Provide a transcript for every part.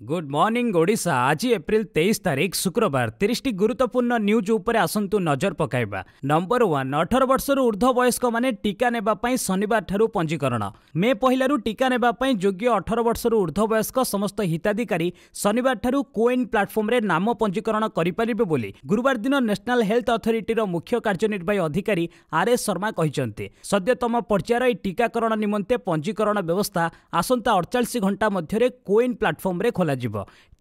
Good morning Odisha. आज April 23 तारीख शुक्रवार 30 टी गुरुत्वपूर्ण न्यूज उपरे आसंतु नजर पकाइबा। नंबर 1, 18 वर्षर ऊर्ध्व वयस्क माने टीका नेबा पई शनिवार ठारू पंजीकरण। मे पहिलारू टीका नेबा पई योग्य 18 वर्षर ऊर्ध्व वयस्क समस्त हिताधिकारी शनिवार ठारू कोविन प्लेटफॉर्म रे नाम पंजीकरण करि परिबे बोली गुरुवार दिन नेशनल हेल्थ अथॉरिटी रो मुख्य कार्यनिर्वाही अधिकारी आर.एस. शर्मा कहिसंते। सद्यतम पर्यायर टीकाकरण निमंते पंजीकरण व्यवस्था आसंता 48 घंटा मध्यरे कोविन प्लेटफॉर्म रे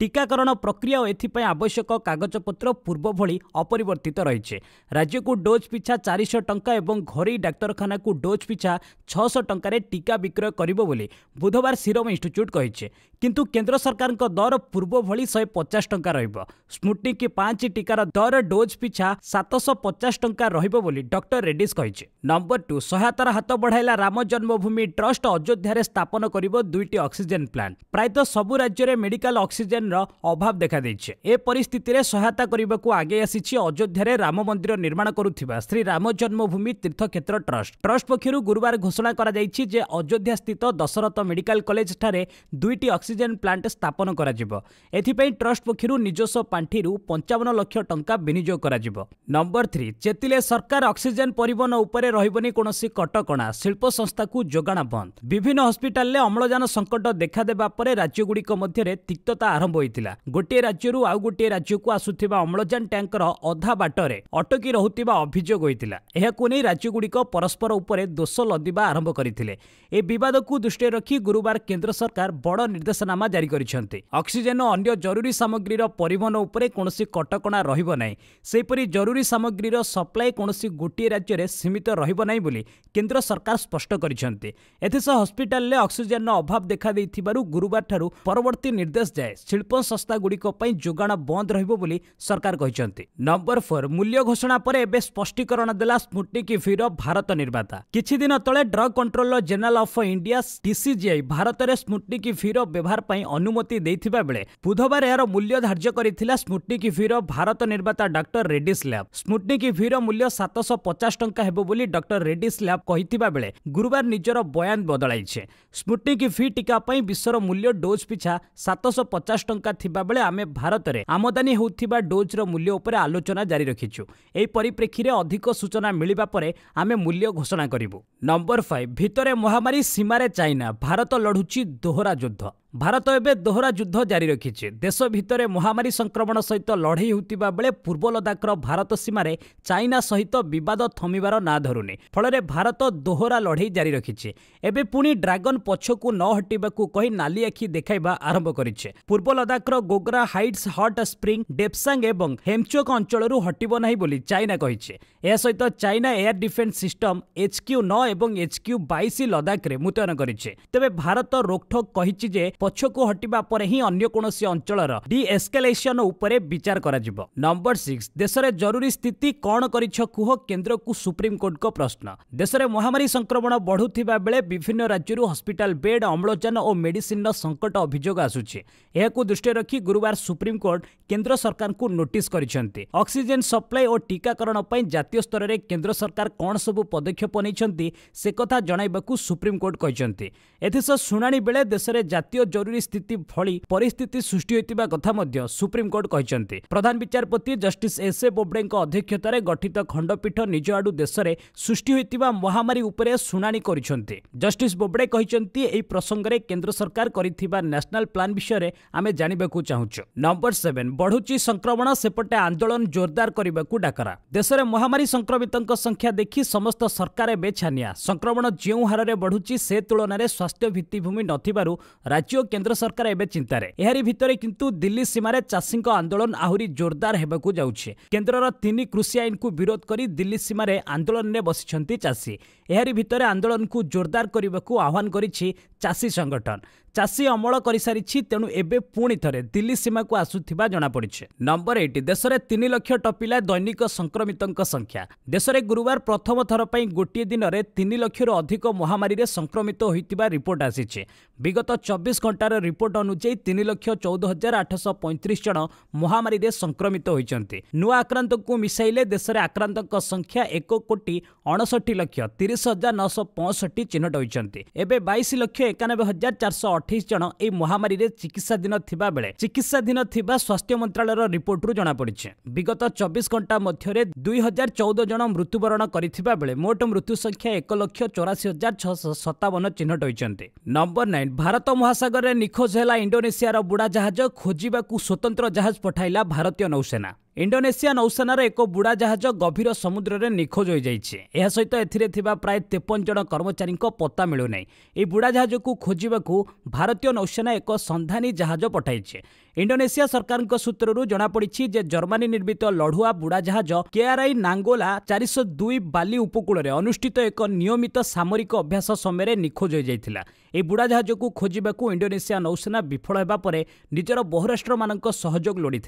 टीकाकरण प्रक्रिया और एथिपाई आवश्यक कागजपत्र पूर्व भली अपरिवर्तित रही। राज्य को डोज पिछा 400 टंका एवं घरोई डाक्तरखाना को डोज पिछा 600 टंका टीका विक्रय करिबो बोली बुधवार सीरम इंस्टीट्यूट कहिছে। किंतु केंद्र सरकार दर पूर्व भली 150 टंका रहिबो। स्पुटनिक 5 टीकार दर डोज पिछा 750 टंका रहिबो बोली डॉक्टर रेड्डीज कहिছে। नंबर 2, सहायतार हाथ बढ़ाइला राम जन्मभूमि ट्रस्ट अयोध्या स्थापन करिबो 2टी ऑक्सीजन प्लांट। प्रायतः सबु राज्य में मेडिकल ऑक्सीजन अभाव देखा देइछे। ए परिस्थिति रे सहायता करने को आगे आसी अयोध्या राम मंदिर निर्माण करुथिबा श्री राम जन्मभूमि तीर्थक्षेत्र ट्रस्ट पक्षरु गुरुवार घोषणा करा जाइछि जे अयोध्या स्थित दशरथ मेडिकल कॉलेज ठारे 2टी ऑक्सीजन प्लांट स्थापन करा जिवो। एथिपई ट्रस्ट पक्षरु निजस्व पांठिरु 55 लाख टंका विनियोग करा जिवो। नंबर 3, चेतिले सरकार ऑक्सीजन परिवहन उपरे रहिबनी कोनोसी कटकणा। शिल्प संस्था को जोगाण बंद। विभिन्न हॉस्पिटल ले अम्लजान संकट देखा देबा परे राज्यगुड़िक मध्य तिक्तता आरंभ होइतिला। गोटे राज्यरू आउ गोटे राज्य को आसुथिबा अम्लजान टैंकर अधा बाटरे अटकी रहुथिबा अभियोग होइतिला। एहाकु नै राज्यगुड़िक परस्पर उपरे दोष लदिबा आरंभ करथिले। ए विवाद को दृष्टि रखी गुरुवार केंद्र सरकार बड़ निर्देशनामा जारी करिसेंते। ऑक्सीजन और अन्य जरूरी सामग्री परिवहन उपरे कोनोसी कटकणा रहिबो नै। सेहिपरि जरूरी सामग्री सप्लाई कोनोसी गोटे राज्य रे सीमित रहिबो नै बोली केंद्र सरकार स्पष्ट करिसेंते। एथिस हॉस्पिटल ले ऑक्सीजन अभाव देखा देइथिबारु गुरुवार ठारू परवर्ती निर्देश जाए शिल्प संस्था गुड़िक जोगाण बंद रहिबो बोली सरकार कहिसेंते। नंबर 4, मूल्य घोषणा पर एबे स्पष्टीकरण देला स्पुटनिक V भारत निर्माता। किछि दिन तले drug controller general of India DCGI Bharat रे स्पुटनिक V व्यवहार पई अनुमति देथिबा बेले बुधवार यार मूल्य धार्य करिथिला स्पुटनिक V भारत निर्माता doctor Reddy's lab. Sputnik V मूल्य 750 टंका हेबो बोली डॉक्टर रेड्डीज लैब कहिथिबा बेले गुरुवार निजर बयान बदलाइछे। स्पुटनिक V टीका पई विश्वर मूल्य डोज पिछा 750 टंका थिबा बेले आमे भारत रे आमदानी होउथिबा डोज रो मूल्य उपरे आलोचना जारी रखिछु। एही परिप्रेक्षी रे अधिक सूचना मिलिबा परे आमे मूल्य घोषणा करिवु। नंबर 5, भितरे महामारी सीमारे चाइना भारत लढुची दोहरा युद्ध। भारत एवं दोहरा युद्ध जारी रखिছে। देश भितर महामारी संक्रमण सहित लड़े होता बेले पूर्व लद्दाखर भारत सीमार चाइना सहित विवाद थमिबार ना धरुनी। फल भारत दोहरा लड़े जारी रखिছে। एबे पुणी ड्रैगन पछकू न हटिबाकू कही नाली आखि देखाइबा आरंभ करिছে। पूर्व लद्दाखर Gogra heights hot spring Depsang एवं हेमचोक अंचलरू हटिबो नाही बोली चाइना कहिছে। एहा सहित China air defence system HQ-9 एवं HQ-22 लद्दाख रे मुतयन करिছে। तेबे भारत रोकठोक कहिଛି जे पछकू हटिबा परे ही अन्य कोनोसी अंचलर डीएस्केलेशन उपरे विचार करा जिवो। नंबर 6, देश रे जरूरी स्थिति कोन करिछ कुह केंद्र को सुप्रीम कोर्ट को प्रश्न। देश रे महामारी संक्रमण बढ़ुथिबा बेले विभिन्न राज्यरू हॉस्पिटल बेड अम्लजान और मेडिसिन संकट अभियोग आसुछि। एहाकू दृष्टि रखी गुरुवार सुप्रीम कोर्ट केंद्र सरकार को नोटिस करिसेंते। ऑक्सीजन सप्लाई और टीकाकरण पई जातीय स्तर रे केंद्र सरकार कोन सब पदक्षेप नैछंती से कथा जणाइबाकू सुप्रीम कोर्ट कहिसेंते। एथिस सुनानी बेले देश रे जातीय जरूरी स्थिति भली परिस्थिति सृष्टि होइतिबा कथा मध्य सुप्रीम कोर्ट कहिसेंते। प्रधान विचारपति जस्टिस S.A. बोबडे अध्यक्षतार गठित खंडपीठ निज आडू देश में सृष्टि होइतिबा महामारी उपरे सुनानी करिसेंते। जस्टिस बोबडे कहिसेंते एही प्रसंग रे केंद्र सरकार करिथिबा नेशनल प्लान विषय रे आमे जानिबाकू चाहुछु। नंबर 7, बढ़ुची संक्रमण सेपटे आंदोलन जोरदार करबाकू डाकरा। देश में महामारी संक्रमितों संख्या देखि समस्त सरकार एबे छानिया। संक्रमण जेउ हार रे बढ़ुची से तुलन में स्वास्थ्य भित्तिभूमि नथिबारु राज्य केंद्र सरकार एबे चिंतारे। एहारी भितरे किंतु दिल्ली सीमारे चाषी आंदोलन आहुरी जोरदार हेबाकू जाउछे। केंद्रर 3 कृषि आईन को विरोध करी दिल्ली सीमारे आंदोलन में बसिछंती चाषी। एहारी भितरे आंदोलन को जोरदार करबाकू आह्वान करिछि चाषी संगठन। चाषी अमल कर सारी तेणु एबे पुणी थरे दिल्ली सीमा को आसुथिबा जणा पड़िछे। नंबर 8, देश में 3 लाख टपिला दैनिक संक्रमितों संख्या। देश में गुरुवार प्रथम थर पर गोटे दिन में 3 लाख अधिक महामारी रे संक्रमित होइतिबा रिपोर्ट आसीछे। विगत 24 घंटार रिपोर्ट अनुଯାयी 3,14,835 जन महामारी रे संक्रमित होइचंती। नुआ आक्रांत को मिसाइले देश में आक्रांतक संख्या 1,69,30,965 चिन्हट होइचंती। एबे 22,91,428 जन ए महामारी रे चिकित्साधीन थिबा बेले चिकित्साधीन थिबा स्वास्थ्य मंत्रालय रिपोर्ट जणा पड़िছে। विगत 24 घंटा मध्य 2014 जन मृत्युवरण करिथिबा बेले मोट मृत्यु संख्या 1,84,657 चिन्हट होइचंती। नंबर 9 भारत महासागर में निखोज है इंडोनेशियार बुड़ा जहाज खोजा स्वतंत्र जहाज पठाइला भारतीय नौसेना। इंडोनेशिया नौसेनार एक बुड़ा जहाज गभीर समुद्र में निखोज हो जाइए। यह सहित एथिरे प्राय 53 जन कर्मचारी पत्ता मिलूना। यह बुड़ा जहाज को खोजा भारतीय नौसेना एक संधानी जहाज पठाई। इंडोनेशिया सरकार सूत्रु जमापड़ी जे जर्मनी निर्मित लढ़ुआ बुड़ा जहाज केआरआई नांगोला 402 बाली उपकूल में अनुष्ठित एक नियमित सामरिक अभ्यास समय निखोज हो जाता। यह बुड़ा जहाज को खोजा इंडोनेशिया नौसेना विफल होगा पर निजर बहुराष्ट्र मान सहयोग लोड़ी।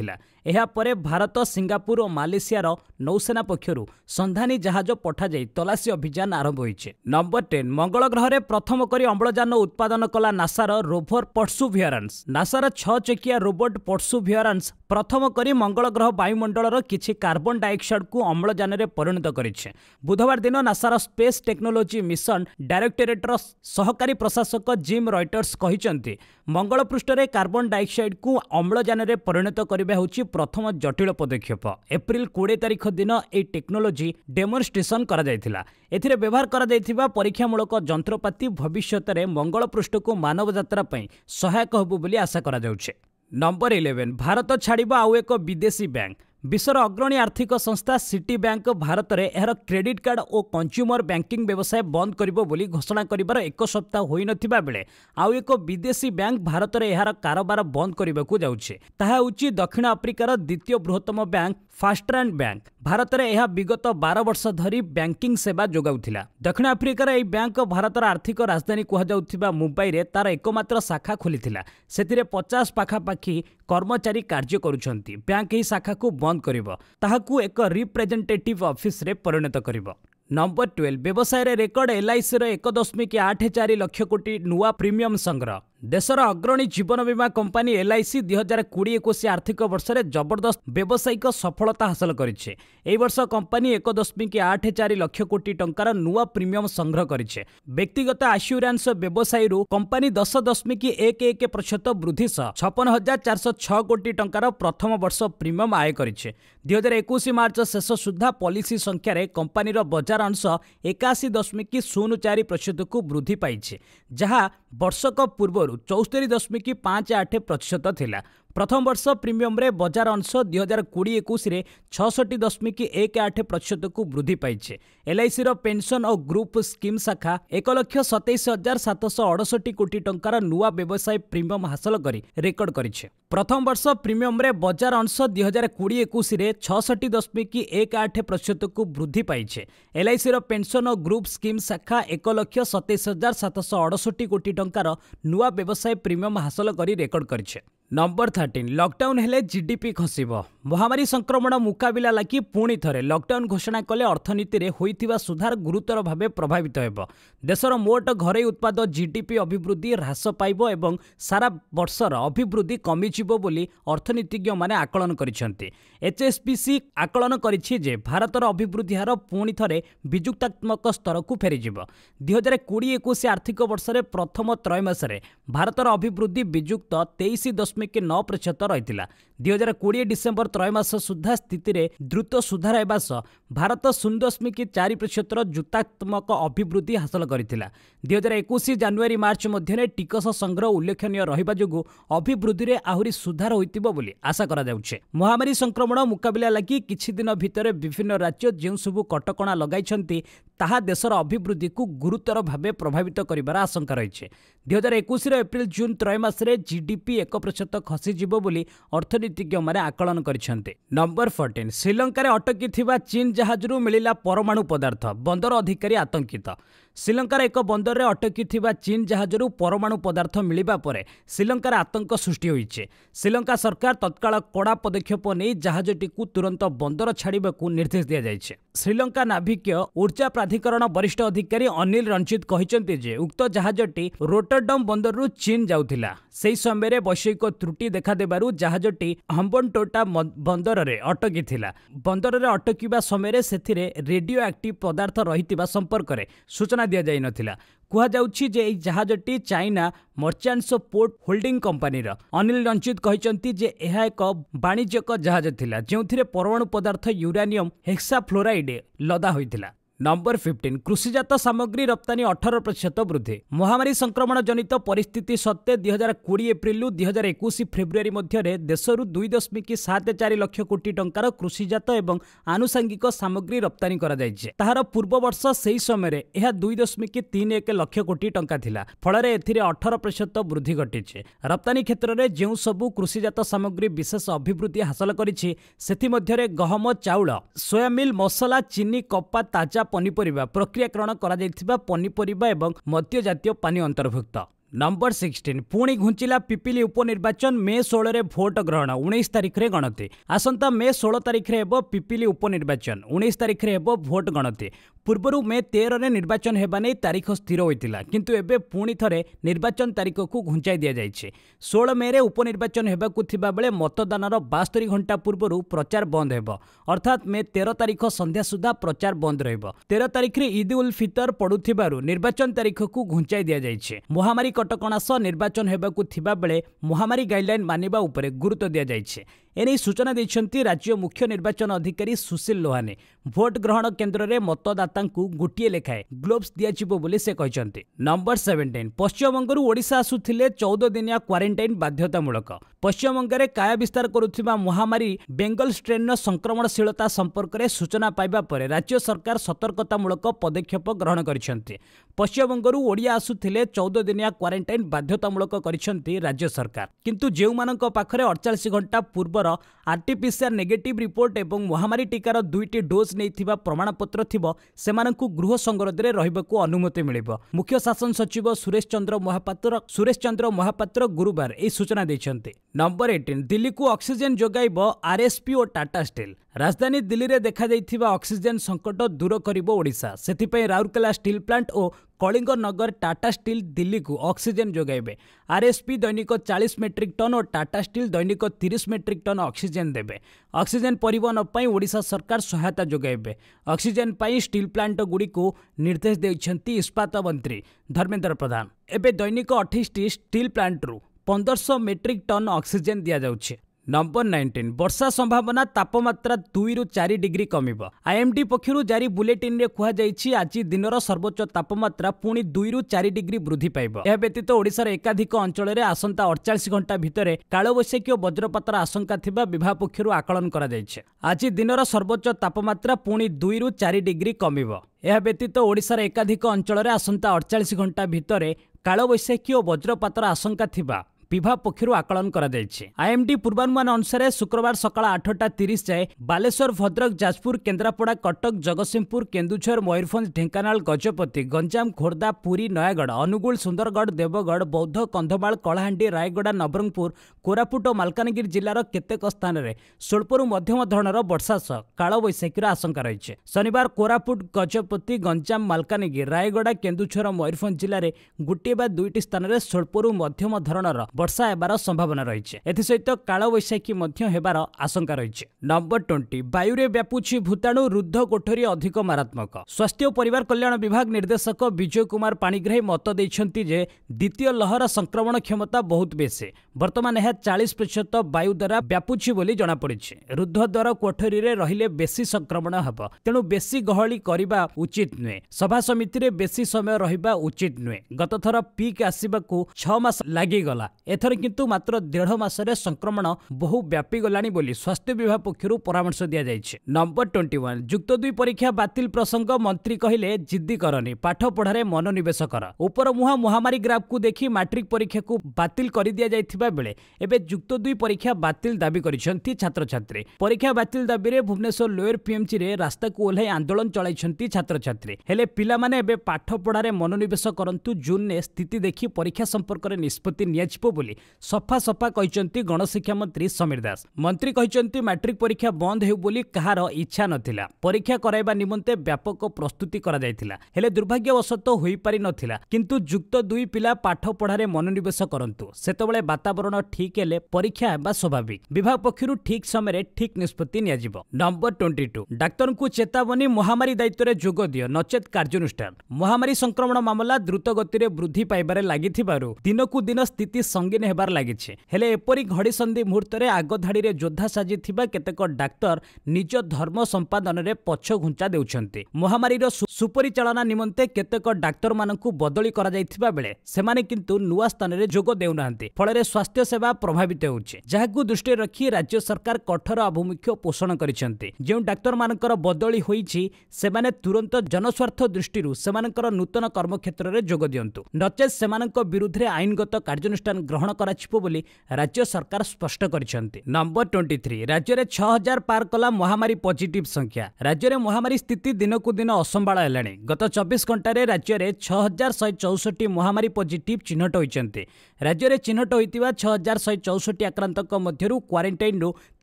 यापर भारत सिंगापुर और मालेशियार नौसेना पक्षर संधानी जहाज पठाई तलाशी अभियान आरंभ होइछे। नंबर 10 मंगल ग्रह में प्रथम करी अम्लजान उत्पादन कला नासार रोभर पर्सुभियरेंस। नासार 6 चकिया रोबोट पर्सुभियरेंस प्रथम करी मंगल ग्रह वायुमंडल किछि कार्बन डाइऑक्साइड को अम्लजान में परिणत करिछे। बुधवार दिन नासार स्पेस टेक्नोलोजी मिशन डायरेक्टोरेटर सहकारी प्रशासक जिम रॉयटर्स कहिसंती मंगल पृष्ठ में कार्बन डाइऑक्साइड को अम्लजान में परिणत करबा होछि प्रथम जटिल पदक्षेप। एप्रिल 20 तारिख दिन ए टेक्नोलोजी डेमोन्स्ट्रेशन करा जायथिला। एथिरे व्यवहार करा जायथिबा परीक्षामूलक जंत्रपाति भविष्यत में मंगल पृष्ठ को मानव यात्रा पई सहायक होबो बोली आशा करा जाउछे। नंबर 11 भारत छाड़िबा आउ एक विदेशी बैंक। विश्वर अग्रणी आर्थिक संस्था सिटी बैंक भारत में यार क्रेडिट कार्ड और कंज्यूमर बैंकिंग व्यवसाय बंद करिबो बोली घोषणा करिबार एक सप्ताह होई नथिबा बेले आउ एक विदेशी बैंक भारत में यार कारोबार बंद करने जाउछे। ताहा होछि दक्षिण आफ्रिकार द्वितीय बृहत्तम बैंक फास्ट्रैंड बैंक। भारत में यह विगत 12 वर्ष धरी बैंकिंग सेवा जोगाउथिला। दक्षिण आफ्रिकार यह बैंक भारतर आर्थिक राजधानी कहुवा मुंबई में तार एकमात्र शाखा खोलिथिला। सेतिरे 50 पाखापाखि कर्मचारी कार्य करुछंती। बैंक यह शाखा को बंद करिवो, ताहाकू एक रिप्रेजेंटेटिव ऑफिस रे परिणत करिवो। नंबर 12 व्यवसाय रेकर्ड एलआईसी 1.84 लाख कोटी नुआ प्रीमियम संग्रह। देशर अग्रणी जीवन बीमा कंपनी एलआईसी 2020-21 आर्थिक वर्ष में जबरदस्त व्यावसायिक सफलता हासिल करिछे। एई वर्ष कंपनी 1.84 लाख कोटी टंकार नुआ प्रीमियम संग्रह करिछे। व्यक्तिगत आश्योरेंस व्यवसाय कंपनी 10.11% वृद्धि सह 56,406 कोटी टंकार प्रथम वर्ष प्रीमियम आय करिछे। 2021 मार्च शेष सुधा पॉलिसी संख्यार कंपनी बजार अंश 81.04% को वृद्धि पाइछे, जहाँ वर्षक पूर्व 74.58% थिला। प्रथम वर्ष प्रीमियम रे बजार अंश 2020-21 रे 66.18% को वृद्धि पाइछे। एलआईसी पेंशन और ग्रुप स्कीम शाखा 1,27,768 कोटी टंकार नुआ व्यवसाय प्रीमियम हासिल करी रेकर्ड करिछे। प्रथम वर्ष प्रीमियम रे बजार अंश 2020-21 रे 66.18% को वृद्धि पाइछे। एलआईसी पेंशन और ग्रुप स्कीम शाखा 1,27,768 कोटी टंकार नुआ व्यवसाय प्रीमियम हासिल करी रेकर्ड करिछे। नंबर 13 लॉकडाउन हेले जीडीपी खसिबो। महामारी संक्रमण मुकाबिला लागि पुणी थरे लॉकडाउन घोषणा कले अर्थनीति रे होइथिबा सुधार गुरुतर भावे प्रभावित हेबो। देशर मोट घरे उत्पाद जीडीपी अभिवृद्धि ह्रास पाइबो एवं सारा वर्षर अभिवृद्धि कमिजिबो बोली अर्थनीतिज्ञ माने आकलन करिसेंती। एचएसबीसी आकलन करिछि जे भारतर अभिवृद्धि हार पुणी थरे विजुक्तात्मक स्तर को फेरिजिबो। 2020-21 आर्थिक वर्ष रे प्रथम त्रैमास रे भारतर अभिवृद्धि विजुक्त 23.9% रहितिला। 2020 डिसेम्बर त्रैमास सुधा स्थिति रे द्रुत सुधार हेबा सह भारत 0.4% जुक्तात्मक अभिवृद्धि हासिल करितिला। 2021 जानुआरी मार्च मध्य टिकस संग्रह उल्लेखनीय रहिबा जोगु अभिवृद्धि रे आहुरी सुधार होइतिबो बोली आशा करा जाउछे। महामारी संक्रमण मुकाबिला लागि किछि दिन भितर विभिन्न राज्य जेउ सबु कटकणा लगाइछंती ताहा देशर अभिवृद्धि को गुरुतर भावे प्रभावित करिबार आशंका रहिछे। 2021 एप्रिल जून त्रैमास रे जीडीपी 1% खसिजिबो बोली अर्थनीतिज्ञ माने आकलन करिसेंते। नंबर 14 श्रीलंका रे अटकी थिबा चीन जहाजरू मिलिला परमाणु पदार्थ, बंदर अधिकारी आतंकित। श्रीलंकार एक बंदर में अटकी थिबा चीन जहाजरू परमाणु पदार्थ मिलिबा परे श्रीलंकार आतंक सृष्टि होइछे। श्रीलंका सरकार तत्काल कड़ा पदक्षेप नहीं जहाजटी को तुरंत बंदर छाड़िबाकू निर्देश दिया जाइछे। श्रीलंका नाभिकीय ऊर्जा प्राधिकरण वरिष्ठ अधिकारी अनिल रंजित कहते जे उक्त जहाजटी रोटरडम बंदरु चीन जाउथिला। सेही समय वैषयिक त्रुटि देखादेबारु जहाजटी हम्बनटोटा बंदर रे अटकी थिला। बंदर रे अटकिबा समय सेथिरे रेडियो एक्टिव पदार्थ रहितिबा संपर्क रे सूचना दिया जाई नथिला। कुहाଯାଉଛି जे एई जहाजटी China merchants port holding company रा। अनिल रंजित कहते जे यह एक वाणिज्यिक जहाज थिला जेउथिरे परमाणु पदार्थ यूरानियम हेक्साफ्लोराइड लदा होइथिला। नंबर 15 कृषिजात सामग्री रप्तानी 18% वृद्धि। महामारी संक्रमण जनित परिस्थिति सत्वे 2020 एप्रिल 2021 फेब्रुआरी मध्य देशरू 2.74 लाख कोटी टंकार कृषिजात एवं आनुषंगिक सामग्री रप्तानी करा जायछि। ताहार पूर्व वर्ष सेही समय यह 2.31 लाख कोटी टंका थिला। फଳରେ एथिरे 18% वृद्धि घटिछि। रप्तानी क्षेत्र में जो सबु कृषिजात सामग्री विशेष अभिवृद्धि हासिल करिछि सेथि मध्यरे गहम, चाउल, सोयामिल, मसला, चीनी, कपा, ताजा पनीपरिबा, प्रक्रियाकरण करा जायथिबा पनीपरिबा एवं मध्य जातीय पानी अंतर्भुक्त। नंबर 16 पुणी घुंचिला पिपिली उपनिर्वाचन। मे 16 रे भोट ग्रहण, 19 तारिख रे गणति। आसंता मे 16 तारिख रे हेबो पिपिली उपनिर्वाचन, 19 तारिख रे हेबो भोट गणति। पूर्वरु मे 13 रे निर्वाचन हेबा नै तारिख स्थिर होइतिला, किंतु एबे पुणी थरे निर्वाचन तारिख को घुंचाई दिया जायछि। 16 मे रे उपनिर्वाचन हेबाकु थिबा बेले मतदानर 72 घंटा पूर्वरु प्रचार बंद हेबो, अर्थात मे 13 तारिख संध्या सुधा प्रचार बंद रहइबो। 13 तारिख रे ईद उल फितर पडुथिबारु निर्वाचन तारिख को घुंचाई दिया जायछि। महामारी कटकणा सह निर्वाचन हेबाकु थिबा बेले महामारी गाइडलाइन मानिबा उपरे गुरुत्व दिया जायछि। एने सूचना दैछन्ति राज्य मुख्य निर्वाचन अधिकारी सुशील लोहानी। भोट ग्रहण केन्द्र में मतदाता गोटे लेखाए ग्लोव्स दियाजिबो बोली से कहछन्ति। नंबर 17 पश्चिमबंगरू ओडिशा आसुथिले 14 दिनिया क्वारंटाइन बाध्यतामूलक। पश्चिमबंग में काया विस्तार करुथिबा महामारी बेंगल स्ट्रेन संक्रमणशीलता संपर्क में सूचना पाइबा परे राज्य सरकार सतर्कतामूलक पदक्षेप ग्रहण करिसेंति। पश्चिमबंगरू ओडिया आसुथिले 14 दिनिया क्वारंटाइन बाध्यतामूलक करिसेंति राज्य सरकार, किंतु जेउमानक पाखरे 48 घंटा पूर्वर आरटीपीसीआर नेगेटिव रिपोर्ट एवं महामारी टीकार 2टी डोज नैथिबा प्रमाणपत्र थिबो सेमानंकु गृह संगरोधरे रहिबाकू अनुमति मिलिबो। मुख्य शासन सचिव सुरेश चंद्र महापात्र गुरुवार ए सूचना दैछन्ति। नंबर 18 दिल्ली को ऑक्सीजन जोगाइबो आरएसपी और टाटा स्टील। राजधानी दिल्ली रे देखा जाइथिबा ऑक्सीजन संकट दूर करिबो ओडिशा। सेथिपई राउरकेला स्टील प्लांट और कलिंग नगर टाटा स्टील दिल्ली को ऑक्सीजन जोगाइबे। आरएसपी दैनिक 40 मेट्रिक टन और टाटा स्टील दैनिक 30 मेट्रिक टन ऑक्सीजन देबे। ऑक्सीजन परिवहन पई ओडिशा सरकार सहायता जोगाइबे। ऑक्सीजन पई स्टील प्लांट गुडी को निर्देश दैछन्ति इस्पात मंत्री धर्मेंद्र प्रधान। एबे दैनिक 28 स्टील प्लांट रु 1500 मेट्रिक टन ऑक्सीजन दिया जाउछि। नंबर 19 वर्षा संभावना तापमात्रा 2 रु 4 डिग्री कमिब। आईएमडी पक्षरु जारी बुलेटिन रे कुहा जायछि आज दिनर सर्वोच्च तापमात्रा पुणी 2 रु 4 डिग्री वृद्धि पाइब। यह व्यतीत ओडिशार एकाधिक अंचल रे आसंता 48 घंटा भितरे कालवैशाखी और वज्रपातर आशंका थिबा विभाग पक्षरु आकलन करा जायछि। आज दिनर सर्वोच्च तापमात्रा पुणी 2 रु 4 डिग्री कमिब। यह व्यतीत ओडिशार एकाधिक अंचल रे आसंता 48 घंटा भितरे कालवैशाखी और वज्रपातर आशंका थिबा विभाग पक्षरु आकलन करा जायछि। आईएमडी पूर्वानुमान अनुसार शुक्रवार सकाळ 8:30 जाए बालेश्वर, भद्रक, जाजपुर, केन्द्रापड़ा, कटक, जगतसिंहपुर, केन्दुझर, मयूरभंज, ढेंकानाल, गजपति, गंजाम, खोर्धा, पुरी, नयागढ़, अनुगुल, सुंदरगढ़, देवगढ़, बौद्ध, कंधमाल, कलाहांडी, रायगड़ा, नवरंगपुर, कोरापुट और मालकानगिरी जिलार केतेक स्थान में स्वल्परू मध्यम धरणर वर्षा सह कालवैशाखीर आशंका रही। शनिवार कोरापुट, गजपति, गंजाम, मालकानगिरी, रायगड़ा, केन्दुझर और मयूरभंज जिले में गोटे बा दुईटी स्थान में स्वल्परू मध्यम धरणर वर्षा हेबार संभावना रही। एसत कालवैशाखी हेबार आशंका रही। नंबर 20 वायुरे व्यापुछि भूताणु, रुद्ध कोठरी अधिक मारात्मक। स्वास्थ्य और परिवार कल्याण विभाग निर्देशक विजय कुमार पाणिग्राही मत देइछन्ति जे द्वितीय लहर संक्रमण क्षमता बहुत बेसी। वर्तमान यह 40% वायु द्वारा व्यापुछि बोली जଣା पड़िछि। रुद्ध द्वार कोठरी रे रहिले बेसी संक्रमण हेब, तेणु बेसी गहली करिबा उचित नुहे। सभा समिति रे बेसी समय रहिबा उचित नुहे। गत थर पीक आसीबाकू 6 मास लागि गला, एथर किंतु मात्र 1.5 मासरे संक्रमण बहु व्यापी गलानी बोली स्वास्थ्य विभाग पक्षरु परामर्श दिया जायछि। नंबर 21 युक्त 2 परीक्षा बातिल प्रसंग मंत्री कहिले जिद्दी करनी, पाठ पढ़ारे मनोनिवेश कर। ऊपर मुहा महामारी ग्राफ को देखि मैट्रिक परीक्षा को बातिल कर दिया जायथिबा बेले एबे युक्त 2 परीक्षा बातिल दाबी करिसेंती छात्र छात्री। परीक्षा बातिल दाबी रे भुवनेश्वर लोयर पीएमसी रे रास्ता को ओल्हाई आंदोलन चलाइछंती छात्र छात्री। हेले पिला माने एबे पाठ पढ़ारे मनोनिवेश करंतु जून ने स्थिति देखि परीक्षा संपर्क रे निष्पत्ति नियाजिबो बोली सफा सफा कहते गणशिक्षा मंत्री समीर दास। मंत्री कहते मैट्रिक परीक्षा बंद हेउ बोली कहार इच्छा नथिला, परीक्षा कराइबा निमंते व्यापक प्रस्तुति करा जायथिला, हेले दुर्भाग्यवशत होई पारि नथिला। किंतु युक्त 2 पिला पाठ पढ़ारे मनोनिवेश करंतु, सेतबेले वातावरण ठीक हेले परीक्षा हेबा स्वाभाविक। विभाग पक्षरु ठीक समय ठीक निष्पत्ति नियाजिबो। नंबर 22 डाक्तर को चेतावनी, महामारी दायित्व रे जोग दियो नचेत कार्यानुष्ठान। महामारी संक्रमण मामला द्रुत गति रे वृद्धि पाइबारे लागिथिबारु दिनकु दिन स्थिति संगीन हेबार लागिछे, हेले एपरि घड़ी संधि मुहूर्त रे आग धाड़ी रे योद्धा साजिथिबा केतेक डाक्तर निज धर्म संपादन रे पछ घुंचा देउछन्ते। महामारी रो सुपरिचालना निमंते केतेक डाक्तर मानकु बदली करा जायथिबा बेले सेमाने किंतु नुवा स्थान रे जोग देउनांते, फଳରେ स्वास्थ्य सेवा प्रभावित होउछे। जाहाकु दृष्टि रखी राज्य सरकार कठोर आभिमुख्य पोषण करिसन्ते। जे डाक्तर मानकर बदली होईछि सेमाने तुरंत जनस्वार्थ दृष्टिरू सेमानकर नूतन कर्मक्षेत्र रे जोग दियंतु, नचेत सेमानक विरुद्ध आईनगत कार्यानुष्ठान ग्रहण कराजिबो बोली राज्य सरकार स्पष्ट करिसन्ते। नंबर 23 राज्य रे 6000 पार कला महामारी पॉजिटिव संख्या। राज्य रे महामारी स्थिति दिनकु दिन असंभाळ हेलाणी। गत 24 घंटा रे राज्य रे 6164 महामारी पॉजिटिव चिन्हट होइचन्ते। राज्य रे चिन्हट होइतिबा 6164 आक्रांतक मध्यरु क्वारंटाइन रो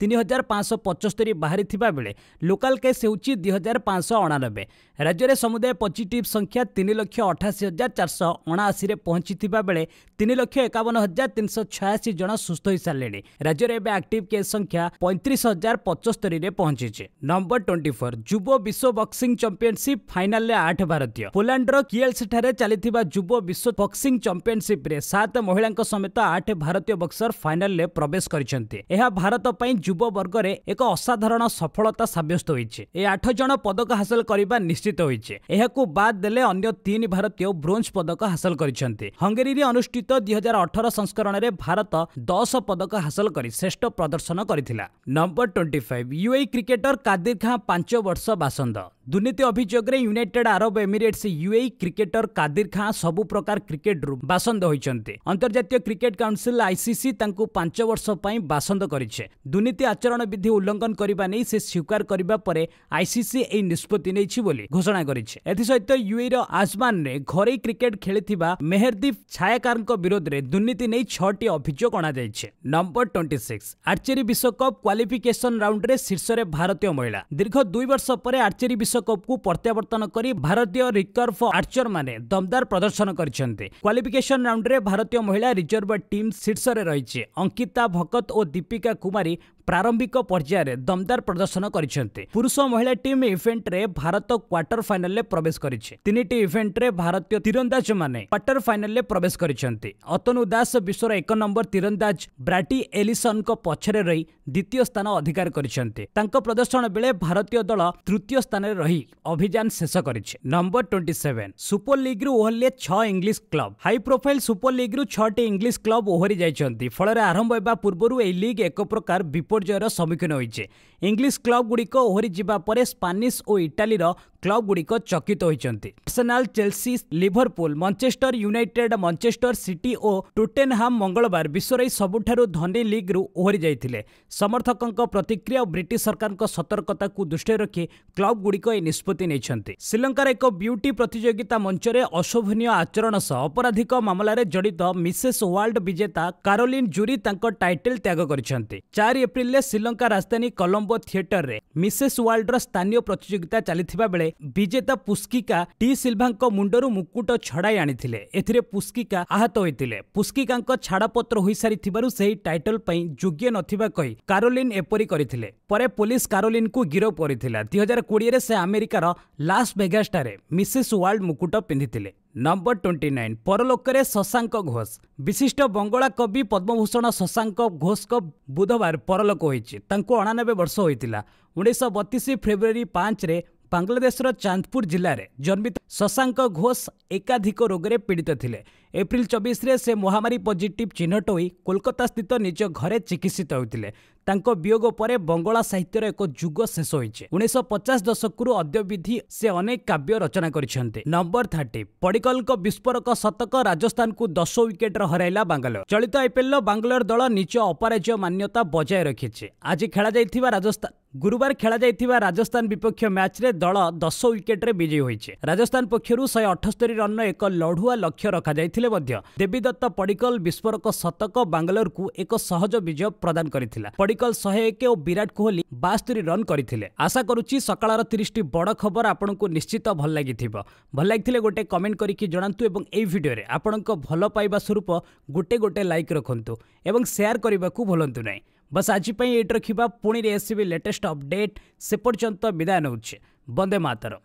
3575 बाहरी थिबा बेले लोकल केस हेउची 2589। राज्य रे समुदाय पॉजिटिव संख्या 3,88,479 रे पहुंची थिबा बेले 3,51,386 जन सुस्थ होई सारलेनी। राज्य रे एक्टिव केस संख्या 35,075 रे पहुंची। नंबर 24 युवा विश्व बॉक्सिंग चैंपियनशिप फाइनल रे 8 भारतीय। पोलैंड रो किएल्स ठारे चलिथिबा युवा विश्व बॉक्सिंग चैंपियनशिप रे 7 महिलांक समेत 8 भारतीय बॉक्सर फाइनल रे प्रवेश करिसन्ते। एहा भारत पई युवा वर्ग रे एक असाधारण सफलता साब्यस्त होईचे। ए 8 जन पदक हासिल करिबा निश्चित होईचे। एहाकु बाद देले अन्य 3 भारतीय ब्रोंज पदक हासिल करिसन्ते। हंगेरी रे अनुष्ठित 2018 संस्करण रे भारत 10 पदक हासिल करी श्रेष्ठ प्रदर्शन करिथिला। Number 25 UAE cricketer Kadir Khan 5 वर्ष बासंद। दुर्नीति अभियोग रे United Arab Emirates UAE cricketer Kadir Khan सबु प्रकार क्रिकेट रु बासंद होइचन्ते। अंतर्जातीय क्रिकेट काउंसिल आईसीसी तांकु 5 वर्ष पई बासंद करिछे। दुर्नीति आचरण विधि उल्लंघन करिबा नै से स्वीकार करिबा परे आईसीसी एई निष्पत्ति नैछि बोली घोषणा करिछे। एथि सहित यूएई रो आजमान रे घरे क्रिकेट खेलिथिबा मेहरदीप छायाकारक विरोध रे दुर्नीति नै 6टी अभियोग अणा जायछे। नंबर 26 आर्चरी विश्वकप क्वालिफिकेशन राउंड रे शीर्ष रे भारतीय महिला। दीर्घ 2 वर्ष परे आर्चरी विश्वकप को प्रत्यावर्तन करी भारतीय रिकर्व आर्चर माने दमदार प्रदर्शन करिसन्ते। क्वालिफिकेशन राउंड रे भारतीय महिला रिजर्व टीम शीर्ष रे रहिछे। अंकिता भगत और दीपिका कुमारी प्रारंभिक पर्यायर दमदार प्रदर्शन करिसन्ते। पुरुष महिला टीम इवेंट रे भारत क्वार्टर फाइनल ले प्रवेश करिछे। 3टी इवेंट रे भारतीय तीरंदाज माने क्वार्टर फाइनल ले प्रवेश करिसन्ते। अतनु दास विश्वर 1 नंबर तीरंदाज ब्राटी एलिसन को पछरे रही द्वितीय स्थान अधिकार करिसन्ते। तांको प्रदर्शन बेले भारतीय दल तृतीय स्थान रे रही अभियान शेष करिछे। नंबर 27 सुपर लीग रु ओहले 6 English club. High profile super league रु 6टी इंग्लिश क्लब ओहरी जाइछन्ती। फଳରେ आरंभ हेबा पूर्वरु एई लीग एक प्रकार विपर्ययर सम्मुखीन होइछे। इंग्लिश क्लब गुड़िक ओहरी जिबा परे स्पानिश और इटाली रो क्लब गुड़िक चकित होइछन्ती। Arsenal, Chelsea, Liverpool, Manchester United, Manchester City और टोटेनहाम मंगलवार विश्वर सबुठारु धनी लीग रु ओहरी जाइथिले। समर्थकंक प्रतिक्रिया और ब्रिटिश सरकार सतर्कता को दृष्टि रखी क्लब गुड़िक ए निष्पत्ति नेइछन्ती। श्रीलंकार एक ब्यूटी प्रतियोगिता मंच रे अशोभनीय आचरण सह अपराधिक मामला रे जड़ित मिसेस वर्ल्ड विजेता कारोलिन जूरी तांको टाइटल त्याग करिसन्ती। 4 एप्रिल रे श्रीलंका राजधानी कोलंबो थिएटर रे मिसेस वर्ल्ड रो स्थानीय प्रतियोगिता चलिथिबा बेले विजेता पुस्किका टी सिल्भांको मुंडरू मुकुट छड़ाई आनिथिले। एथिरे पुस्किका आहत होइतिले। पुस्किकांको छाड़पत्र होई सारिथिबारु सेही टाइटल पई योग्य नथिबा कहि कारोलिन एपरि करिथिले। परे पुलिस कारोलिन को गिरफ करिथिला। 2020 रे से अमेरिकार लास वेगास ठारे मिसेस वर्ल्ड मुकुट पिंधिथिले। नंबर 29 परलोकरे शशांक घोष। विशिष्ट बंगला कवि पद्मभूषण शशांक घोष को बुधवार परलोक होइछि। तांको 89 वर्ष होइतिला। 1932 फेब्रुआरी 5 रे बांग्लादेश चांदपुर जिले में जन्मित शशांक घोष एकाधिक रोग रे पीड़ित थिले। एप्रिल 24 रे से महामारी पॉजिटिव चिन्हट होई कोलकाता स्थित निज घरे चिकित्सित होइतिले। तांको वियोग परे बंगला साहित्यर एक जुग शेष होइछे। 1950 दशकरू अद्यविधि से अनेक काव्य रचना करिसेंते। नंबर 30 पडिकल को विस्फोरक शतक राजस्थान को 10 विकेट हराइला बांग्लोर। चलित आईपीएल बांग्लोर दल निज अपराजय मान्यता बजाय रखिछे। आज खेला जाइथिबा राजस्थान गुरुवार खेला जाइथिबा राजस्थान विपक्ष मैच रे दल 10 विकेट रे विजयी होइछे। राजस्थान पक्षरु 178 रन एक लढुआ लक्ष्य रखा जाइथिले କରିଥିଲେ ମଧ୍ୟ ଦେବୀଦत्त पडिक्कल विस्फोरक शतक बांग्लोर को एक सहज विजय प्रदान करथिला। पडिक्कल 101 और विराट कोहली 72 रन करथिले। आशा करूची सकाळर 30 बड़ खबर आपनकु निश्चित भल लागिथिबो। भल लागिथिले गोटे कमेंट करिकि जणांतु एवं एई भिडियो रे आपनक भल पाइबा स्वरूप गोटे लाइक रखंतु एवं शेयर करबाकू भूलंतु नाही। बस आज एट रखा पुणी एसबी लेटेस्ट अपडेट से पर्यंत विदाय नौचे। वंदे मातरम।